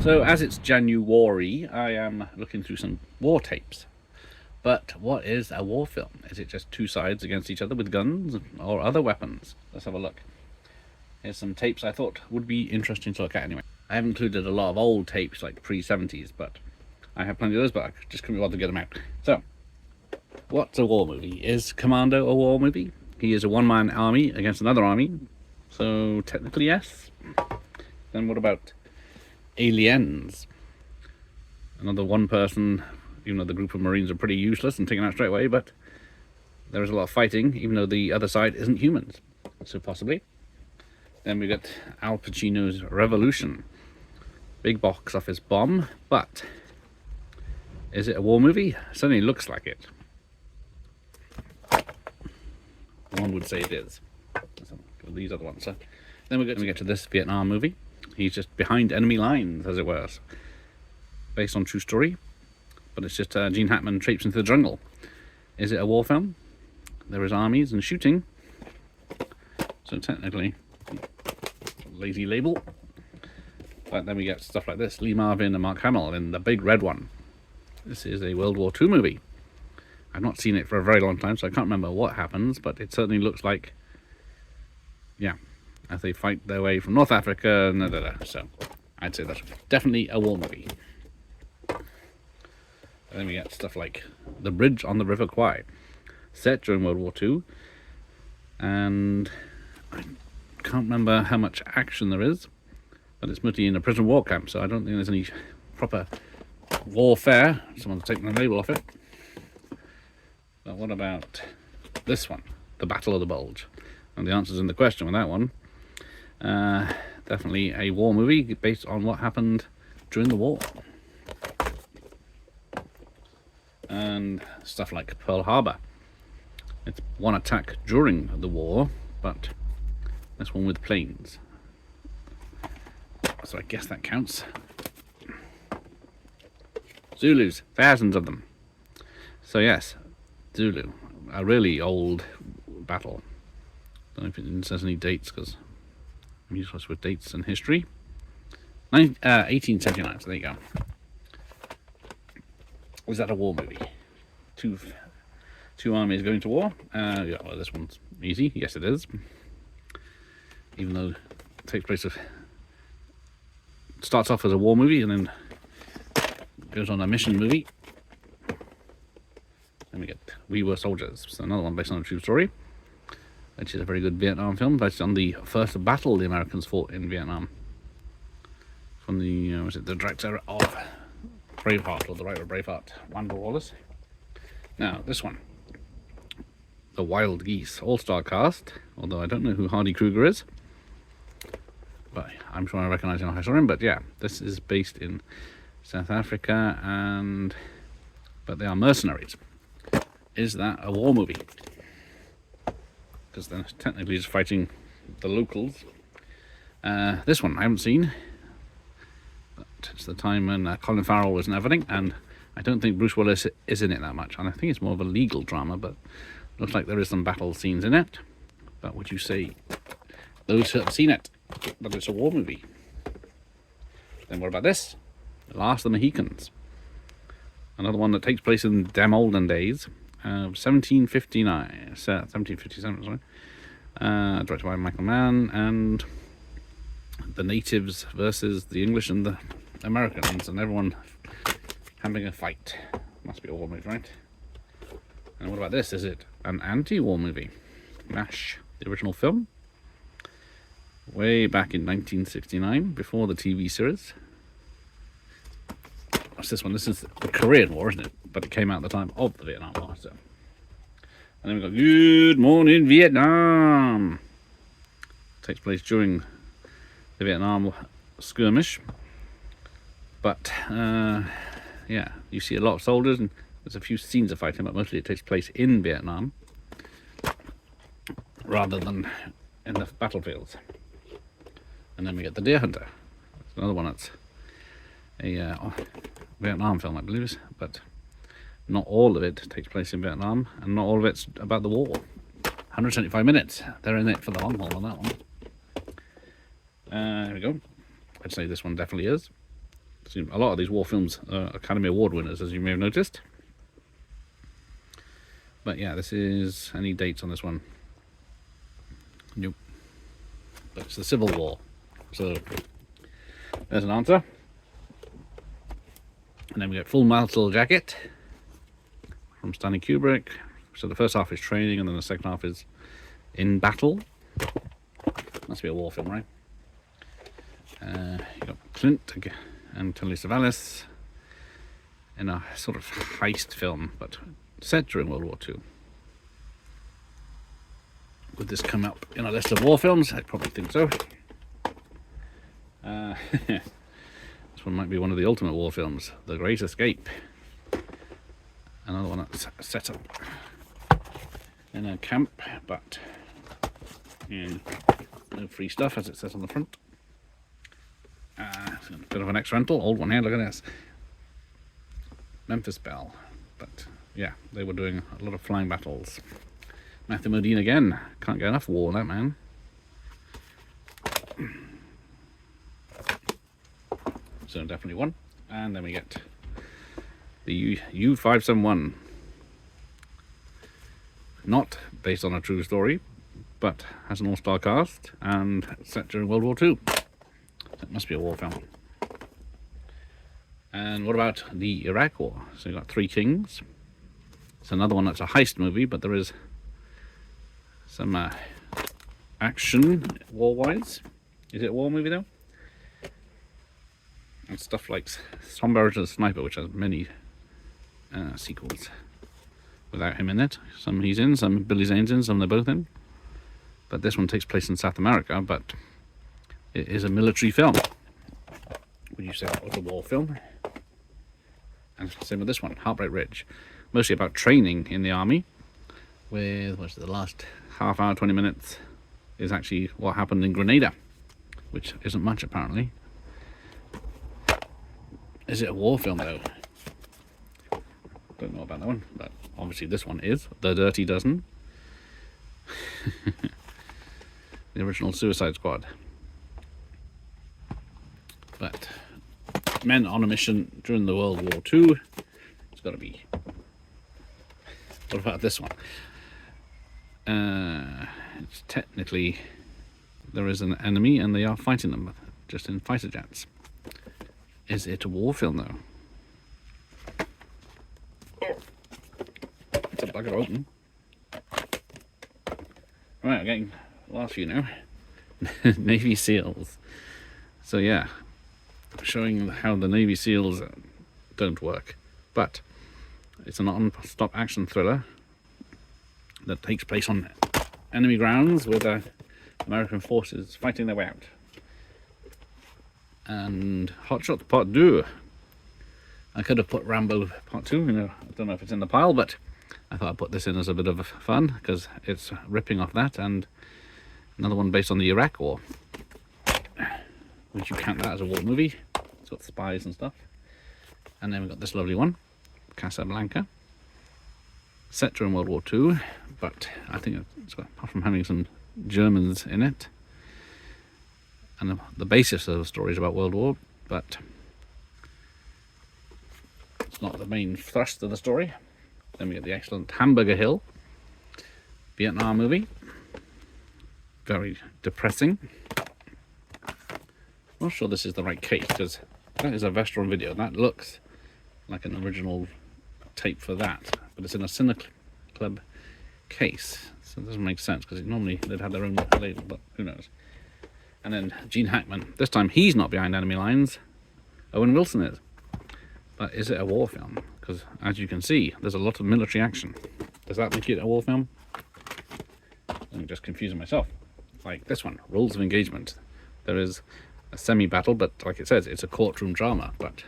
So as it's Janu-War-Y, I am looking through some war tapes. But what is a war film? Is it just two sides against each other with guns or other weapons? Let's have a look. Here's some tapes I thought would be interesting to look at anyway. I have included a lot of old tapes like pre-70s, but I have plenty of those, but I just couldn't be bothered to get them out. So, what's a war movie? Is Commando a war movie? He is a one-man army against another army, so technically yes. Then what about Aliens? Another one person, even though the group of Marines are pretty useless and taken out straight away, but there is a lot of fighting, even though the other side isn't humans. So possibly. Then we got Al Pacino's Revolution. Big box office bomb, but is it a war movie? Certainly looks like it. One would say it is. These other ones. So then we get to this Vietnam movie. He's just behind enemy lines, as it were. Based on true story, but it's just Gene Hackman traipsing through the jungle. Is it a war film? There is armies and shooting, so technically, lazy label. But then we get stuff like this: Lee Marvin and Mark Hamill in The Big Red One. This is a World War II movie. I've not seen it for a very long time, so I can't remember what happens, but it certainly looks like, yeah, as they fight their way from North Africa, so I'd say that's definitely a war movie. And then we get stuff like The Bridge on the River Kwai, set during World War II, and I can't remember how much action there is, but it's mostly in a prison war camp, so I don't think there's any proper warfare. Someone's taken the label off it. But what about this one, The Battle of the Bulge? And the answer's in the question with that one. Definitely a war movie based on what happened during the war. And stuff like Pearl Harbor. It's one attack during the war, but this one with planes. So I guess that counts. Zulus, thousands of them. So yes, Zulu, a really old battle. Don't know if it says any dates because I'm useless with dates and history. 1879, so there you go. Was that a war movie? Two armies going to war? Yeah, well, this one's easy. Yes, it is. Even though it takes place starts off as a war movie and then goes on a mission movie. Then we get We Were Soldiers, so another one based on a true story, which is a very good Vietnam film based on the first battle the Americans fought in Vietnam. From the the director of Braveheart, or the writer of Braveheart, Wanda Wallace. Now this one, The Wild Geese, all-star cast, although I don't know who Hardy Kruger is, but I'm sure I recognise him if I saw him. But yeah, this is based in South Africa, but they are mercenaries. Is that a war movie? Because they're technically just fighting the locals. This one I haven't seen, but it's the time when Colin Farrell was in everything, and I don't think Bruce Willis is in it that much, and I think it's more of a legal drama, but looks like there is some battle scenes in it. But would you say, those who have seen it, that it's a war movie? Then what about this? The Last of the Mohicans. Another one that takes place in them olden days. 1757, sorry. Directed by Michael Mann, and the natives versus the English and the Americans, and everyone having a fight. Must be a war movie, right? And what about this? Is it an anti-war movie? MASH, the original film, way back in 1969, before the TV series. What's this one? This is the Korean War, isn't it? But it came out at the time of the Vietnam War. So. And then we've got Good Morning Vietnam. Takes place during the Vietnam skirmish. But, yeah, you see a lot of soldiers, and there's a few scenes of fighting, but mostly it takes place in Vietnam rather than in the battlefields. And then we get The Deer Hunter. It's another one that's a Vietnam film, I believe, but not all of it takes place in Vietnam, and not all of it's about the war. 175 minutes. They're in it for the long haul on that one. Here we go. I'd say this one definitely is. A lot of these war films are Academy Award winners, as you may have noticed. But yeah, this is... Any dates on this one? Nope. But it's the Civil War. So there's an answer. And then we get Full Metal Jacket from Stanley Kubrick. So the first half is training, and then the second half is in battle. Must be a war film, right? You got Clint and Telly Savalas in a sort of heist film, but set during World War II. Would this come up in a list of war films? I probably think so. This one might be one of the ultimate war films, The Great Escape. Another one that's set up in a camp, but no free stuff, as it says on the front. A bit of an ex-rental, old one here, look at this. Memphis Belle. But yeah, they were doing a lot of flying battles. Matthew Modine again. Can't get enough war, that man. So definitely one. And then we get the U-571. Not based on a true story, but has an all-star cast and set during World War II. That must be a war film. And what about the Iraq War? So you've got Three Kings. It's another one that's a heist movie, but there is some action war-wise. Is it a war movie though? And stuff like Tom Barrett's Sniper, which has many sequels without him in it. Some he's in, some Billy Zane's in, some they're both in. But this one takes place in South America, but it is a military film. Would you say that was a war film? And same with this one, Heartbreak Ridge. Mostly about training in the army. With, what's it, the last half hour, 20 minutes is actually what happened in Grenada, which isn't much apparently. Is it a war film though? Don't know about that one, but obviously this one is The Dirty Dozen. The original Suicide Squad. But men on a mission during the World War II. It's got to be. What about this one? It's technically there is an enemy and they are fighting them just in fighter jets. Is it a war film though? It's a bugger open. Right, I'm getting last few now. Navy SEALs. So yeah, showing how the Navy SEALs don't work. But it's a non-stop action thriller that takes place on enemy grounds with American forces fighting their way out. And Hot Shots Part 2. I could have put Rambo Part 2, I don't know if it's in the pile, but I thought I'd put this in as a bit of fun because it's ripping off that, and another one based on the Iraq War. Would you count that as a war movie? It's got spies and stuff. And then we've got this lovely one, Casablanca. Set during World War II, but I think it's got, apart from having some Germans in it, and the basis of the story is about World War, but it's not the main thrust of the story. Then we get the excellent Hamburger Hill, Vietnam movie. Very depressing. I'm not sure this is the right case because that is a Vestron video. That looks like an original tape for that, but it's in a Cineclub case, so it doesn't make sense because normally they'd have their own label, but who knows. And then Gene Hackman. This time he's not behind enemy lines. Owen Wilson is. But is it a war film? Because as you can see, there's a lot of military action. Does that make it a war film? I'm just confusing myself. Like this one, Rules of Engagement. There is a semi-battle, but like it says, it's a courtroom drama. But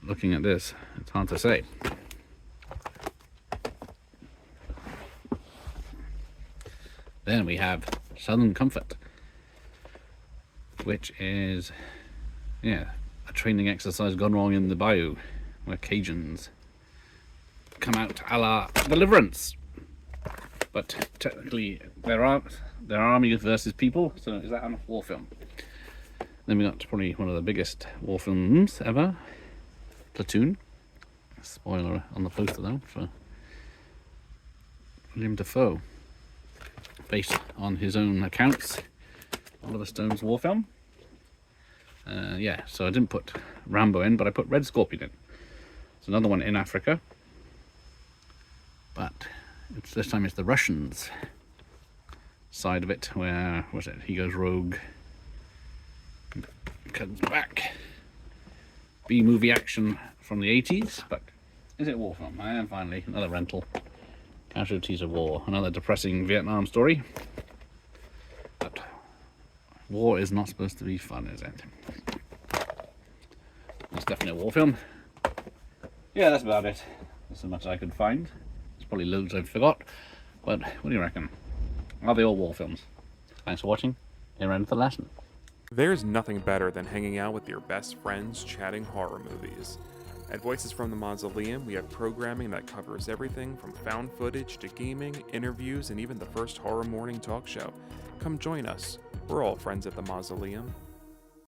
looking at this, it's hard to say. Then we have Southern Comfort, which is, yeah, a training exercise gone wrong in the bayou, where Cajuns come out a la Deliverance. But technically, they're army versus people, so is that a war film? Then we got probably one of the biggest war films ever, Platoon. Spoiler on the poster though, for William Dafoe. Based on his own accounts, Oliver Stone's war film. Yeah, so I didn't put Rambo in, but I put Red Scorpion in. It's another one in Africa, but this time it's the Russians side of it, where he goes rogue, comes back. B-movie action from the 80s, but is it a war film? And finally, another rental. Casualties of War, another depressing Vietnam story. But war is not supposed to be fun, is it? It's definitely a war film. Yeah, that's about it. That's as much as I could find. There's probably loads I forgot, but what do you reckon? Are they all war films? Thanks for watching. Here ends the lesson. There's nothing better than hanging out with your best friends chatting horror movies. At Voices from the Mausoleum, we have programming that covers everything from found footage to gaming, interviews, and even the first horror morning talk show. Come join us. We're all friends at the Mausoleum.